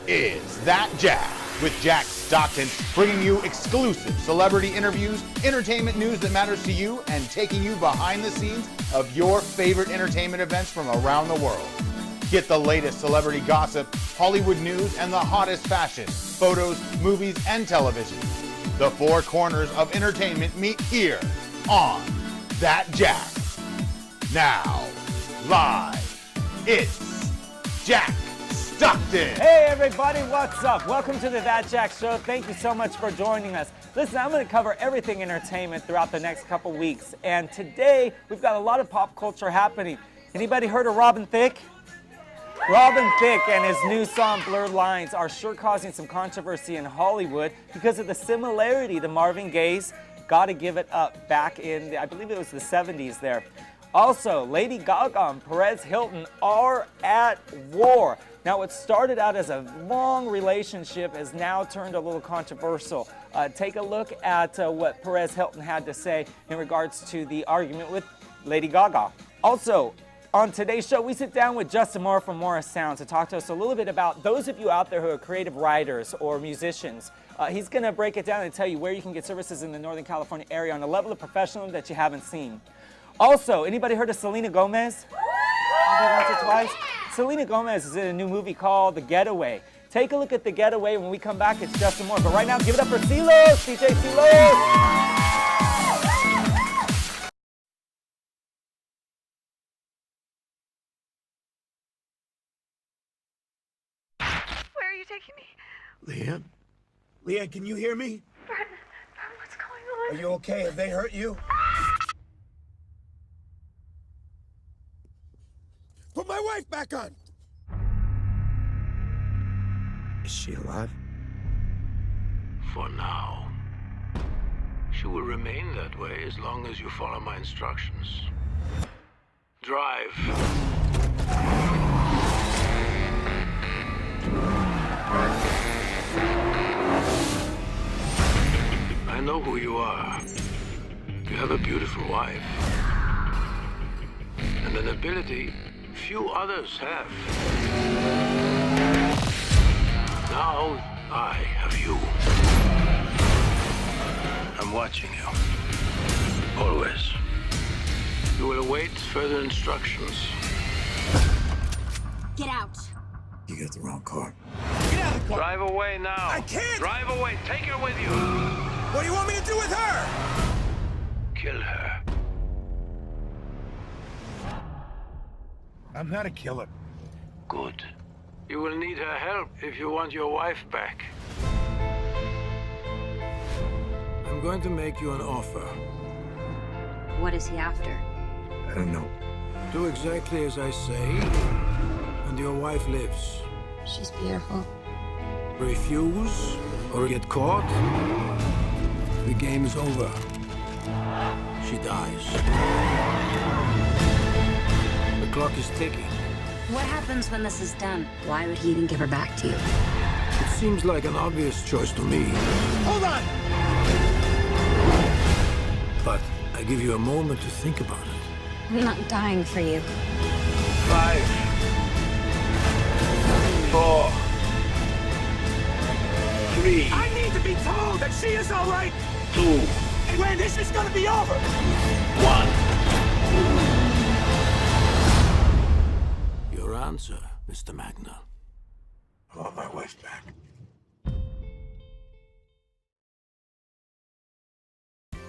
is That Jack with Jack Stockton, bringing you exclusive celebrity interviews, entertainment news that matters to you, and taking you behind the scenes of your favorite entertainment events from around the world. Get the latest celebrity gossip, Hollywood news, and the hottest fashion, photos, movies, and television. The four corners of entertainment meet here on That Jack. Now, live, it's Jack Stockton. Hey everybody, what's up? Welcome to the That Jack Show. Thank you so much for joining us. Listen, I'm going to cover everything entertainment throughout the next couple weeks. And today, we've got a lot of pop culture happening. Anybody heard of Robin Thicke? Robin Thicke and his new song Blurred Lines are sure causing some controversy in Hollywood because of the similarity to Marvin Gaye's Gotta Give It Up back in, I believe it was the 70s there. Also, Lady Gaga and Perez Hilton are at war. Now, what started out as a long relationship has now turned a little controversial. Take a look at what Perez Hilton had to say in regards to the argument with Lady Gaga. Also, on today's show, we sit down with Justin Mora from Mora Sound to talk to us a little bit about those of you out there who are creative writers or musicians. He's going to break it down and tell you where you can get services in the Northern California area on a level of professionalism that you haven't seen. Also, anybody heard of Selena Gomez? Once or twice? Selena Gomez is in a new movie called The Getaway. Take a look at The Getaway. When we come back, it's Justin Moore. But right now, give it up for CeeLo, DJ CeeLo. Where are you taking me? Leanne? Leanne, can you hear me? Vern, what's going on? Are you okay? Have they hurt you? Put my wife back on! Is she alive? For now. She will remain that way as long as you follow my instructions. Drive. I know who you are. You have a beautiful wife. And an ability few others have. Now I have you. I'm watching you. Always. You will await further instructions. Get out. You got the wrong car. Get out of the car! Drive away now. I can't! Drive away. Take her with you. What do you want me to do with her? Kill her. I'm not a killer. Good. You will need her help if you want your wife back. I'm going to make you an offer. What is he after? I don't know. Do exactly as I say, and your wife lives. She's beautiful. Refuse or get caught, the game is over. She dies. The clock is ticking. What happens when this is done? Why would he even give her back to you? It seems like an obvious choice to me. Hold on! But I give you a moment to think about it. I'm not dying for you. 5, 4, 3, I need to be told that she is all right! 2, And when this is gonna be over! 1. Your answer, Mr. Magna. I want my wife back.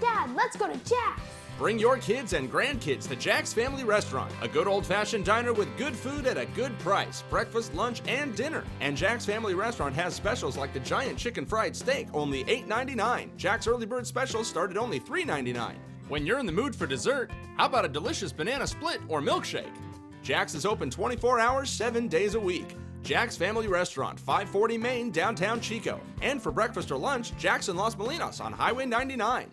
Dad, let's go to Jack's. Bring your kids and grandkids to Jack's Family Restaurant, a good old-fashioned diner with good food at a good price, breakfast, lunch, and dinner. And Jack's Family Restaurant has specials like the giant chicken fried steak, only $8.99. Jack's early bird specials start at only $3.99. When you're in the mood for dessert, how about a delicious banana split or milkshake? Jack's is open 24 hours, 7 days a week. Jack's Family Restaurant, 540 Main, downtown Chico. And for breakfast or lunch, Jack's in Los Molinos on Highway 99.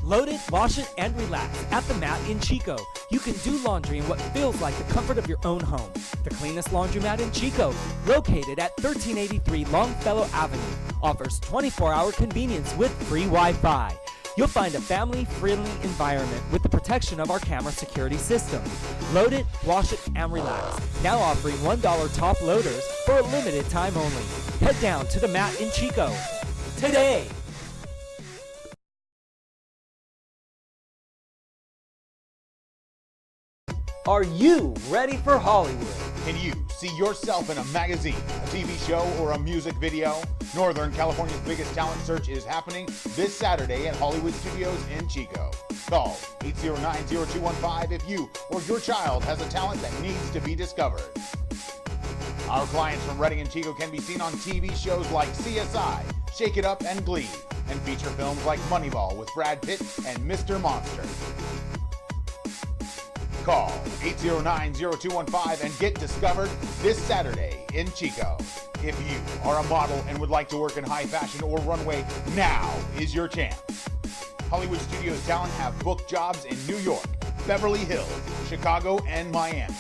Load it, wash it, and relax at the mat in Chico. You can do laundry in what feels like the comfort of your own home. The cleanest laundromat in Chico, located at 1383 Longfellow Avenue, offers 24-hour convenience with free Wi-Fi. You'll find a family-friendly environment with the protection of our camera security system. Load it, wash it, and relax. Now offering $1 top loaders for a limited time only. Head down to the mat in Chico today. Are you ready for Hollywood? Can you see yourself in a magazine, a TV show, or a music video? Northern California's biggest talent search is happening this Saturday at Hollywood Studios in Chico. Call 809-0215 if you or your child has a talent that needs to be discovered. Our clients from Redding and Chico can be seen on TV shows like CSI, Shake It Up, and Glee, and feature films like Moneyball with Brad Pitt and Mr. Monster. Call 809-0215 and get discovered this Saturday in Chico. If you are a model and would like to work in high fashion or runway, now is your chance. Hollywood Studios talent have booked jobs in New York, Beverly Hills, Chicago, and Miami.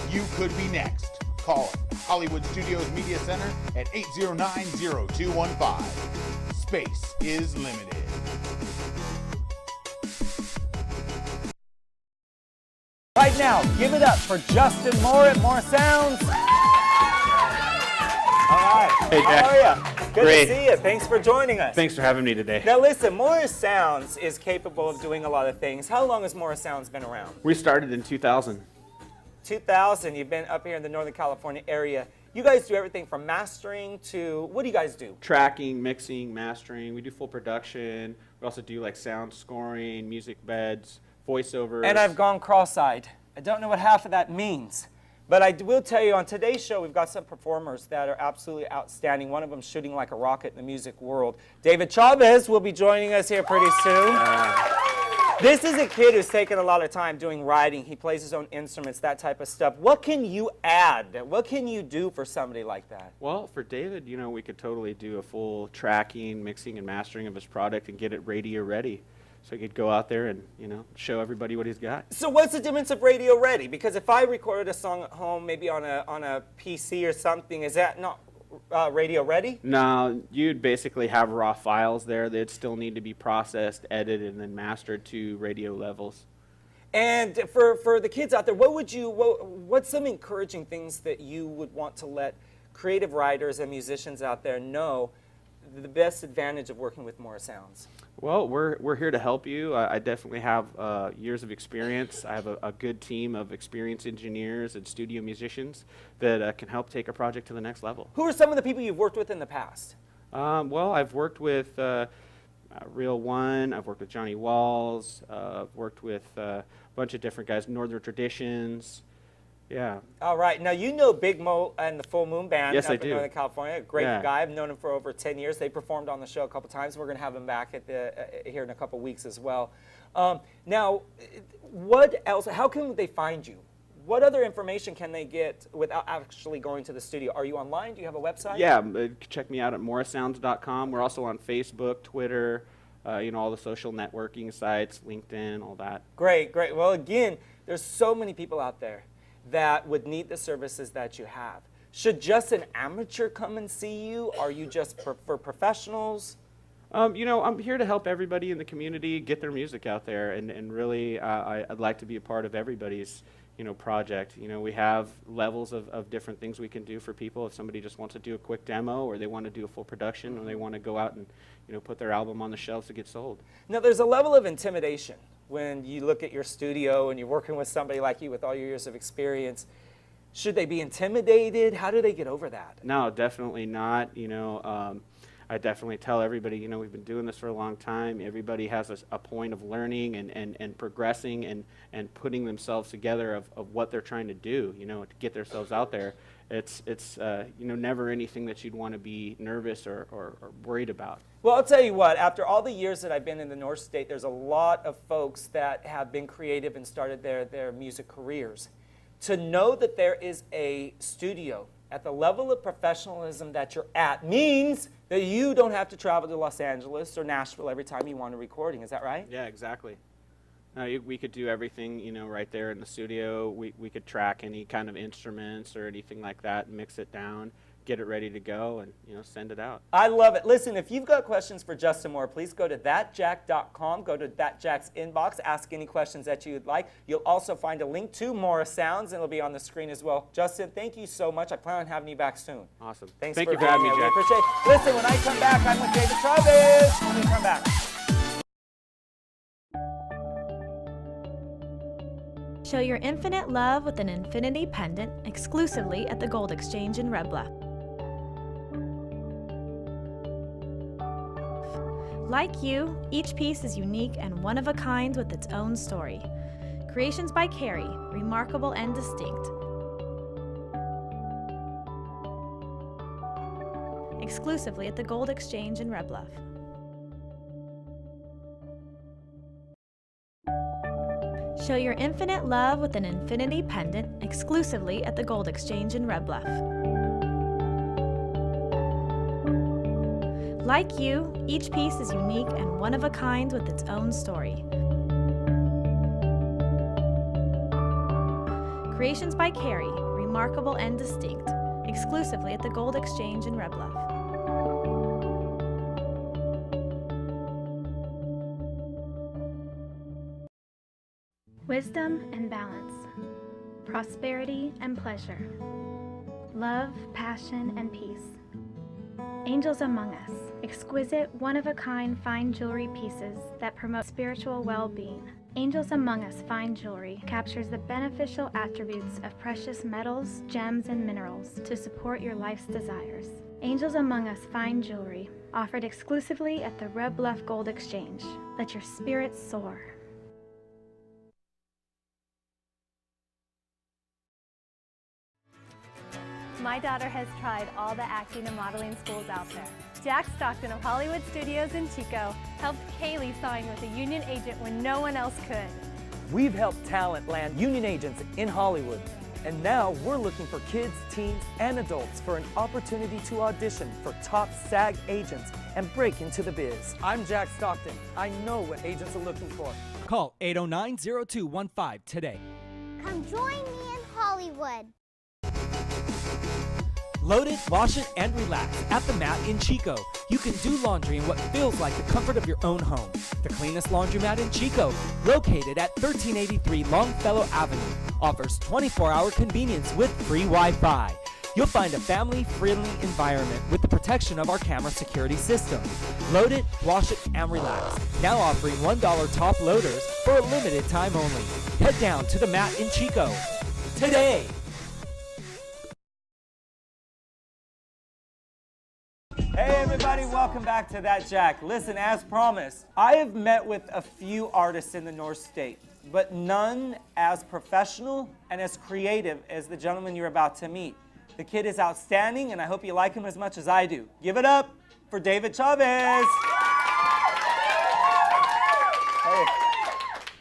You could be next. Call Hollywood Studios Media Center at 809-0215. Space is limited. Right now, give it up for Justin Mora at Mora Sounds. All right. Hey, Jack. How are you? Good Great. to see you. Thanks for joining us. Thanks for having me today. Now listen, Mora Sounds is capable of doing a lot of things. How long has Mora Sounds been around? We started in 2000. 2000. You've been up here in the Northern California area. You guys do everything from mastering to, what do you guys do? Tracking, mixing, mastering. We do full production. We also do like sound scoring, music beds, voiceovers. And I've gone cross-eyed. I don't know what half of that means. But I will tell you, on today's show, we've got some performers that are absolutely outstanding. One of them shooting like a rocket in the music world. David Chavez will be joining us here pretty soon. This is a kid who's taken a lot of time doing writing. He plays his own instruments, that type of stuff. What can you add? What can you do for somebody like that? Well, for David, you know, we could totally do a full tracking, mixing, and mastering of his product and get it radio ready. So he could go out there and, you know, show everybody what he's got. So what's the difference of radio ready? Because if I recorded a song at home, maybe on a PC or something, is that not radio ready? No, you'd basically have raw files there. They'd still need to be processed, edited, and then mastered to radio levels. And for the kids out there, what's some encouraging things that you would want to let creative writers and musicians out there know the best advantage of working with Mora Sounds? Well, we're here to help you. I definitely have years of experience. I have a good team of experienced engineers and studio musicians that can help take a project to the next level. Who are some of the people you've worked with in the past? Well, I've worked with Real One. I've worked with Johnny Walls. I've worked with a bunch of different guys, Northern Traditions. Yeah. All right. Now, you know Big Mo and the Full Moon Band Yes, up I in do. Northern California. A great Yeah. guy. I've known him for over 10 years. They performed on the show a couple times. We're going to have him back at here in a couple weeks as well. Now, what else? How can they find you? What other information can they get without actually going to the studio? Are you online? Do you have a website? Yeah, check me out at morasounds.com. We're also on Facebook, Twitter, you know, all the social networking sites, LinkedIn, all that. Great, great. Well, again, there's so many people out there that would need the services that you have. Should just an amateur come and see you? Are you just for professionals? You know, I'm here to help everybody in the community get their music out there, and really, I'd like to be a part of everybody's, you know, project. You know, we have levels of different things we can do for people. If somebody just wants to do a quick demo, or they want to do a full production, or they want to go out and, you know, put their album on the shelves to get sold. Now, there's a level of intimidation when you look at your studio and you're working with somebody like you with all your years of experience. Should they be intimidated? How do they get over that? No, definitely not. You know, I definitely tell everybody, you know, we've been doing this for a long time. Everybody has a point of learning and progressing and putting themselves together of what they're trying to do, you know, to get themselves out there. It's you know, never anything that you'd want to be nervous or worried about. Well, I'll tell you what, after all the years that I've been in the North State, there's a lot of folks that have been creative and started their music careers. To know that there is a studio at the level of professionalism that you're at means that you don't have to travel to Los Angeles or Nashville every time you want a recording. Is that right? Yeah, exactly. We could do everything, you know, right there in the studio. We could track any kind of instruments or anything like that and mix it down, get it ready to go and, you know, send it out. I love it. Listen, if you've got questions for Justin Mora, please go to thatjack.com. Go to thatjack's inbox. Ask any questions that you'd like. You'll also find a link to Mora Sounds, and it'll be on the screen as well. Justin, thank you so much. I plan on having you back soon. Awesome. Thanks Thank for you for having me, being here. Jack. We appreciate it. Listen, when I come back, I'm with David Chavez. When we come back. Show your infinite love with an infinity pendant exclusively at the Gold Exchange in Red Bluff. Like you, each piece is unique and one of a kind with its own story. Creations by Carrie, remarkable and distinct. Exclusively at the Gold Exchange in Red Bluff. Show your infinite love with an infinity pendant exclusively at the Gold Exchange in Red Bluff. Like you, each piece is unique and one of a kind with its own story. Creations by Carrie, remarkable and distinct, exclusively at the Gold Exchange in Red Bluff. Wisdom and balance, prosperity and pleasure, love, passion, and peace. Angels Among Us, exquisite, one-of-a-kind fine jewelry pieces that promote spiritual well-being. Angels Among Us fine jewelry captures the beneficial attributes of precious metals, gems, and minerals to support your life's desires. Angels Among Us fine jewelry, offered exclusively at the Red Bluff Gold Exchange. Let your spirit soar. My daughter has tried all the acting and modeling schools out there. Jack Stockton of Hollywood Studios in Chico helped Kaylee sign with a union agent when no one else could. We've helped talent land union agents in Hollywood. And now we're looking for kids, teens, and adults for an opportunity to audition for top SAG agents and break into the biz. I'm Jack Stockton. I know what agents are looking for. Call 809-0215 today. Come join me in Hollywood. Load it, wash it, and relax at the mat in Chico. You can do laundry in what feels like the comfort of your own home. The cleanest laundromat in Chico, located at 1383 Longfellow Avenue, offers 24-hour convenience with free Wi-Fi. You'll find a family-friendly environment with the protection of our camera security system. Load it, wash it, and relax. Now offering $1 top loaders for a limited time only. Head down to the mat in Chico today. Hey everybody, welcome back to That Jack. Listen, as promised, I have met with a few artists in the North State, but none as professional and as creative as the gentleman you're about to meet. The kid is outstanding, and I hope you like him as much as I do. Give it up for David Chavez. Hey,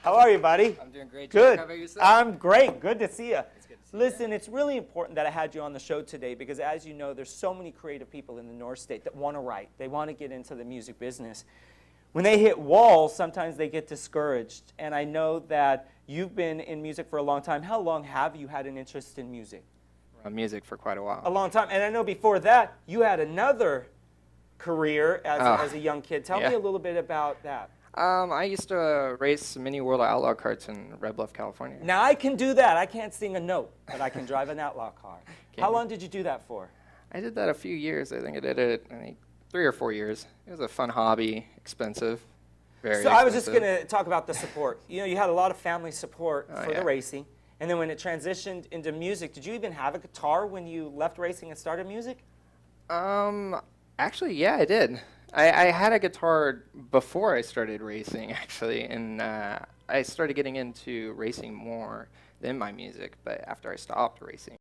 how are you, buddy? I'm doing great. Good. Jack. How about yourself? I'm great. Good to see you. Listen, it's really important that I had you on the show today because, as you know, there's so many creative people in the North State that want to write. They want to get into the music business. When they hit walls, sometimes they get discouraged. And I know that you've been in music for a long time. How long have you had an interest in music? Music for quite a while. A long time. And I know before that, you had another career as a young kid. Tell me a little bit about that. I used to race mini World of Outlaw carts in Red Bluff, California. Now, I can do that. I can't sing a note, but I can drive an outlaw car. How long did you do that for? I did that a few years. I think I did it, 3 or 4 years. It was a fun hobby, expensive, very expensive. I was just going to talk about the support. You know, you had a lot of family support for the racing. And then when it transitioned into music, did you even have a guitar when you left racing and started music? Actually, yeah, I did. I had a guitar before I started racing, actually, and I started getting into racing more than my music, but after I stopped racing.